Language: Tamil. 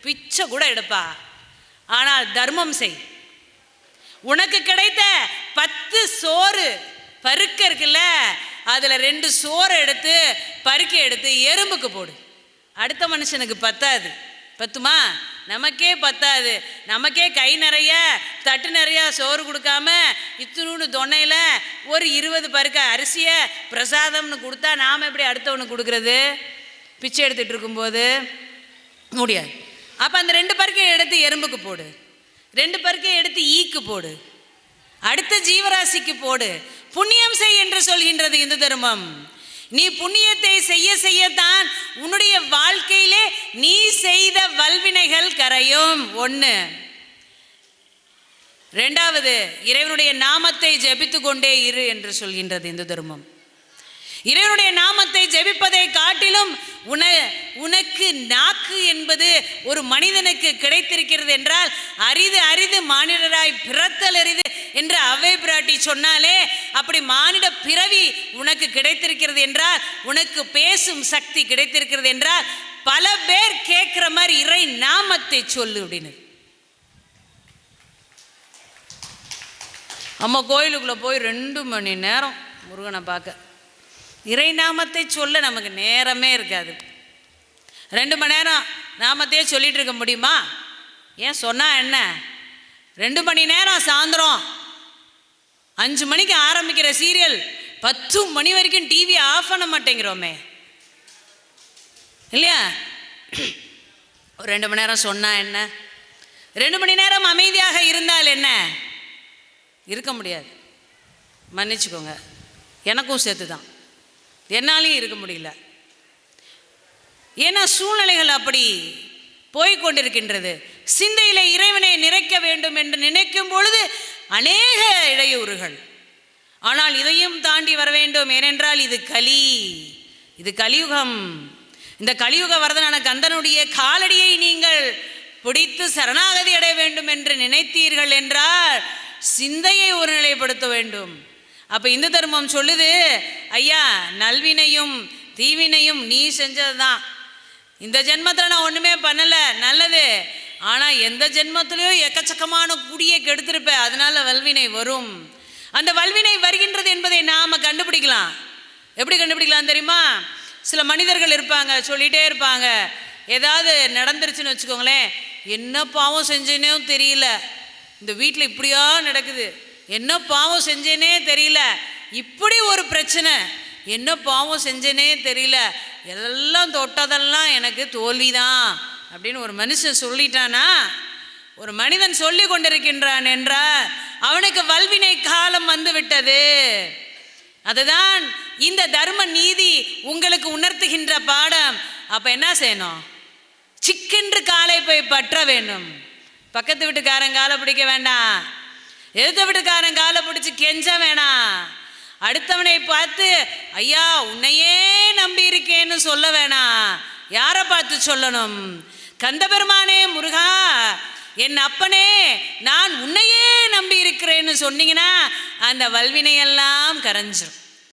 பிச்சை கூட எடுப்பா, ஆனால் தர்மம் செய். உனக்கு கிடைத்த 10 சோறு பருக்க இருக்குல்ல, அதில் 2 சோறு எடுத்து பருக்க எடுத்து எறும்புக்கு போடு. அடுத்த மனுஷனுக்கு பத்தாது. பத்துமா? நமக்கே பத்தாது. நமக்கே கை நிறைய தட்டு நிறைய சோறு கொடுக்காம இத்தினூன்னு தொன்னையில் ஒரு 20 பருக்க அரிசியை பிரசாதம்னு கொடுத்தா நாம் எப்படி அடுத்தவனுக்கு கொடுக்குறது? பிச்சை எடுத்துகிட்டு இருக்கும்போது முடியாது. அப்போ அந்த 2 பருக்கையை எடுத்து எறும்புக்கு போடு, 2 பருக்கையை எடுத்து ஈக்கு போடு, அடுத்த ஜீவராசிக்கு போடு. புண்ணியம் செய் என்று சொல்கின்றது இந்து தர்மம். நீ புண்ணியத்தை செய்ய செய்யத்தான் உன்னுடைய வாழ்க்கையிலே நீ செய்த வல்வினைகள் கரையும். 1. 2வது, இறைவனுடைய நாமத்தை ஜெபித்து கொண்டே இரு என்று சொல்கின்றது இந்து தர்மம். இறைவனுடைய நாமத்தை ஜெபிப்பதை காட்டிலும் உனக்கு நாக்கு என்பது ஒரு மனிதனுக்கு கிடைத்திருக்கிறது என்றால் அரிது அரிது மானிடராய் பிறத்தல் அரிது என்று அவை பிராட்டி சொன்னாலே, அப்படி மானிட பிறவி உனக்கு கிடைத்திருக்கிறது என்றால், உனக்கு பேசும் சக்தி கிடைத்திருக்கிறது என்றால், பல பேர் கேட்கிற மாதிரி இறை நாமத்தை சொல்லு அப்படின்னு. அம்மா கோயிலுக்குள்ள போய் 2 மணி நேரம் முருகனை பார்க்க இறை நாமத்தை சொல்ல நமக்கு நேரமே இருக்காது. 2 மணி நேரம் நாமத்தையே சொல்லிட்டு இருக்க முடியுமா? ஏன் சொன்னா என்ன? 2 மணி நேரம் சாயந்தரம் 5 மணிக்கு ஆரம்பிக்கிற சீரியல் 10 மணி வரைக்கும் டிவி ஆஃப் பண்ண மாட்டேங்கிறோமே இல்லையா? 2 மணி நேரம் சொன்னா என்ன? 2 மணி நேரம் அமைதியாக இருந்தால் என்ன? இருக்க முடியாது. மன்னிச்சுக்கோங்க, எனக்கும் சேர்த்து தான். என்னாலையும் இருக்க முடியல. ஏன்னா சூழ்நிலைகள் அப்படி போய்கொண்டிருக்கின்றது. சிந்தையில் இறைவனை நிறைக்க வேண்டும் என்று நினைக்கும் பொழுது அநேக இடையூறுகள். ஆனால் இதையும் தாண்டி வர வேண்டும். ஏனென்றால் இது கலியுகம். இந்த கலியுக வரதனான கந்தனுடைய காலடியை நீங்கள் பிடித்து சரணாகதி அடைய வேண்டும் என்று நினைத்தீர்கள் என்றால் சிந்தையை ஒருநிலைப்படுத்த வேண்டும். அப்போ இந்து தர்மம் சொல்லுது, ஐயா நல்வினையும் தீவினையும் நீ செஞ்சது தான். இந்த ஜென்மத்தில் நான் ஒன்றுமே பண்ணலை, நல்லது. ஆனால் எந்த ஜென்மத்திலையும் எக்கச்சக்கமான கூடியே கெடுத்திருப்ப, அதனால வல்வினை வரும். அந்த வல்வினை வருகின்றது என்பதை நாம் கண்டுபிடிக்கலாம். எப்படி கண்டுபிடிக்கலாம் தெரியுமா? சில மனிதர்கள் இருப்பாங்க, சொல்லிகிட்டே இருப்பாங்க. ஏதாவது நடந்துருச்சுன்னு வச்சுக்கோங்களேன், என்ன பாவம் செஞ்சேனே தெரியல, இந்த வீட்டில் இப்படியா நடக்குது, என்ன பாவம் செஞ்சேனே தெரியல, இப்படி ஒரு பிரச்சனை, என்ன பாவம் செஞ்சேனே தெரியல, எல்லாம் தொட்டதெல்லாம் எனக்கு தோல்விதான் அப்படின்னு ஒரு மனுஷன் சொல்லிட்டானா, ஒரு மனிதன் சொல்லி கொண்டிருக்கின்றான் என்றால் அவனுக்கு வல்வினை காலம் வந்து விட்டது. அதுதான் இந்த தர்ம நீதி உங்களுக்கு உணர்த்துகின்ற பாடம். அப்போ என்ன செய்யணும்? சிக்கென்று காலை போய் பற்ற வேண்டும். பக்கத்து வீட்டுக்காரன் காலை பிடிக்க வேண்டாம், எதிர்த்த வீட்டுக்காரன் காலை பிடிச்சி கெஞ்ச வேணாம், அடுத்தவனை பார்த்து ஐயா உன்னையே நம்பி இருக்கேன்னு சொல்ல வேணாம். யாரை பார்த்து சொல்லணும்? கந்தபெருமானே முருகா என் அப்பனே நான் உன்னையே நம்பி இருக்கிறேன்னு சொன்னீங்கன்னா அந்த வல்வினையெல்லாம் கரைஞ்சிரும்.